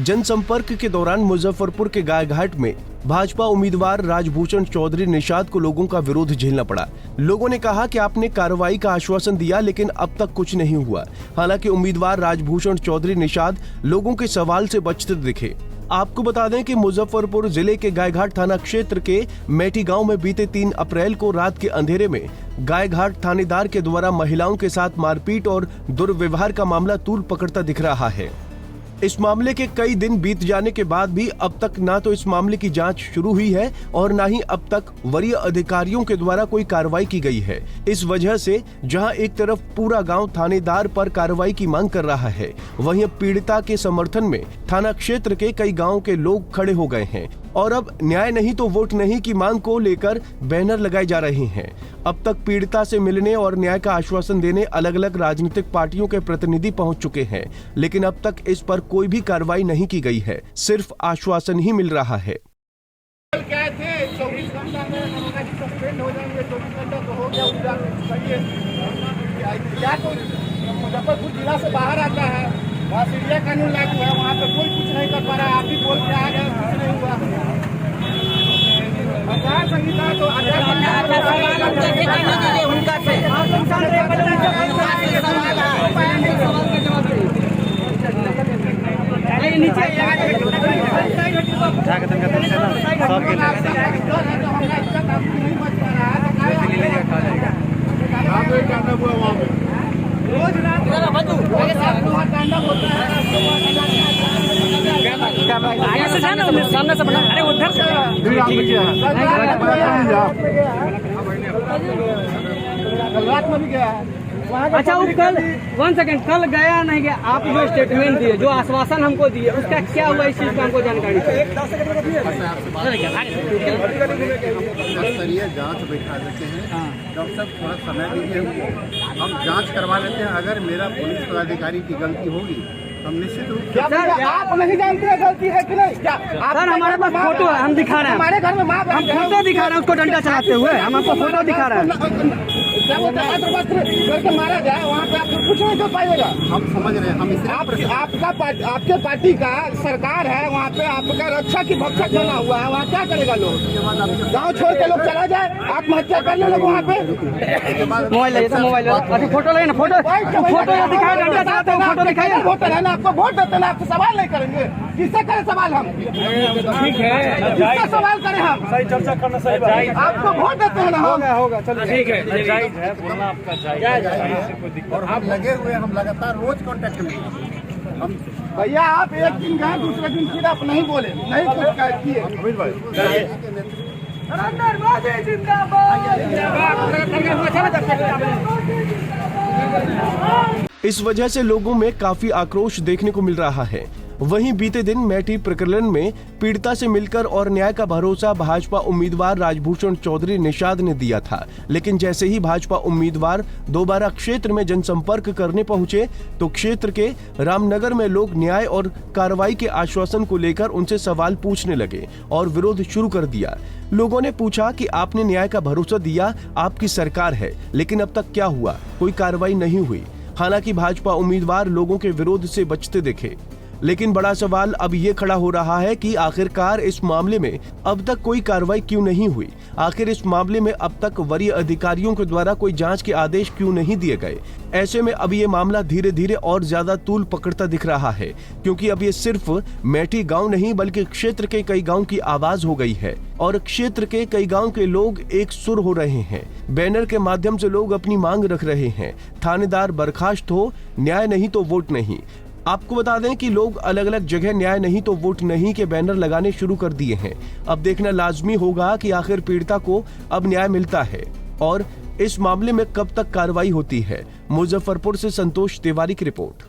जनसंपर्क के दौरान मुजफ्फरपुर के गायघाट में भाजपा उम्मीदवार राजभूषण चौधरी निषाद को लोगों का विरोध झेलना पड़ा। लोगों ने कहा कि आपने कार्रवाई का आश्वासन दिया, लेकिन अब तक कुछ नहीं हुआ। हालांकि उम्मीदवार राजभूषण चौधरी निषाद लोगों के सवाल से बचते दिखे। आपको बता दें कि मुजफ्फरपुर जिले के गायघाट थाना क्षेत्र के मेठी गांव में बीते 3 अप्रैल को रात के अंधेरे में गायघाट थानेदार के द्वारा महिलाओं के साथ मारपीट और दुर्व्यवहार का मामला तूल पकड़ता दिख रहा है। इस मामले के कई दिन बीत जाने के बाद भी अब तक ना तो इस मामले की जांच शुरू हुई है और ना ही अब तक वरीय अधिकारियों के द्वारा कोई कार्रवाई की गई है। इस वजह से जहां एक तरफ पूरा गांव थानेदार पर कार्रवाई की मांग कर रहा है, वहीं पीड़िता के समर्थन में थाना क्षेत्र के कई गांव के लोग खड़े हो गए हैं और अब न्याय नहीं तो वोट नहीं की मांग को लेकर बैनर लगाए जा रहे हैं। अब तक पीड़िता से मिलने और न्याय का आश्वासन देने अलग अलग राजनीतिक पार्टियों के प्रतिनिधि पहुंच चुके हैं, लेकिन अब तक इस पर कोई भी कार्रवाई नहीं की गई है, सिर्फ आश्वासन ही मिल रहा है। क्या थे 24 घंटा में सस्पेंड हो जाएंगे, 24 घंटा तो हो गया। क्या तो मुजफ्फरपुर जिला से बाहर आता है, वहाँ सीरिया कानून लागू है, वहाँ पे कोई कुछ नहीं कर पा रहा है। आप भी बोल के आ गए, कुछ नहीं हुआ। आचार संहिता तो रोज रात सामने से बना। अरे उधर से रात में भी गया है। अच्छा, वो कल 1 सेकंड कल गया नहीं गया, आप जो स्टेटमेंट दिए, जो आश्वासन हमको दिए, उसका क्या हुआ, इस चीज का हमको जानकारी चाहिए। स्तरीय जांच बैठा देते हैं, डॉक्टर साहब थोड़ा समय दीजिए, हम जांच करवा लेते हैं। अगर मेरा पुलिस पदाधिकारी की गलती होगी हम निश्चित रूप से। आप नहीं जानते हैं गलती है कि नहीं? क्या सर, हमारे पास फोटो है, हम दिखा रहे हैं। हमारे घर में माँ हम फोटो दिखा रहे हैं, उसको डंडा चलाते हुए हम आपको फोटो दिखा रहे हैं। क्या बोलते हैं, करके मारा जाए, वहाँ पे आप कुछ नहीं कर पाइएगा। हम समझ रहे हैं, हम आपके पार्टी का सरकार है, वहाँ पे आपका रक्षा की भक्षक बना हुआ है, वहाँ क्या करेगा लोग? गाँव छोड़ के लोग चला जाए, आत्महत्या कर ले लोग वहाँ पे। मोबाइल अच्छा फोटो लेना, फोटो दिखाए, डंडा चलाते हुए फोटो दिखाए। वोटर है ना, आपको वोट देते ना, आपसे सवाल नहीं करेंगे। किससे करें सवाल? हम ठीक है, किससे सवाल करें? हम सही चर्चा करना सही बात है। आपको वोट देते हैं ना। होगा चलो ठीक है, जायज है बोलना आपका, जायज। और हम लगे हुए, हम लगातार रोज कांटेक्ट में। हम भैया आप एक दिन गए, दूसरे दिन फिर आप नहीं बोले, नहीं कुछ किए। इस वजह से लोगों में काफी आक्रोश देखने को मिल रहा है। वहीं बीते दिन मेठी प्रकरण में पीड़िता से मिलकर और न्याय का भरोसा भाजपा उम्मीदवार राजभूषण चौधरी निषाद ने दिया था, लेकिन जैसे ही भाजपा उम्मीदवार दोबारा क्षेत्र में जनसंपर्क करने पहुंचे तो क्षेत्र के रामनगर में लोग न्याय और कार्रवाई के आश्वासन को लेकर उनसे सवाल पूछने लगे और विरोध शुरू कर दिया। लोगों ने पूछा कि आपने न्याय का भरोसा दिया, आपकी सरकार है, लेकिन अब तक क्या हुआ? कोई कार्रवाई नहीं हुई। हालांकि भाजपा उम्मीदवार लोगों के विरोध से बचते दिखे, लेकिन बड़ा सवाल अब ये खड़ा हो रहा है कि आखिरकार इस मामले में अब तक कोई कार्रवाई क्यों नहीं हुई? आखिर इस मामले में अब तक वरीय अधिकारियों के द्वारा कोई जांच के आदेश क्यों नहीं दिए गए? ऐसे में अब ये मामला धीरे धीरे और ज्यादा तूल पकड़ता दिख रहा है, क्योंकि अब ये सिर्फ मेठी गांव नहीं बल्कि क्षेत्र के कई गांव की आवाज हो गई है और क्षेत्र के कई गांव के लोग एक सुर हो रहे हैं। बैनर के माध्यम से लोग अपनी मांग रख रहे हैं, थानेदार बर्खास्त हो, न्याय नहीं तो वोट नहीं। आपको बता दें कि लोग अलग अलग जगह न्याय नहीं तो वोट नहीं के बैनर लगाने शुरू कर दिए हैं। अब देखना लाजमी होगा कि आखिर पीड़िता को अब न्याय मिलता है और इस मामले में कब तक कार्रवाई होती है। मुजफ्फरपुर से संतोष तिवारी की रिपोर्ट।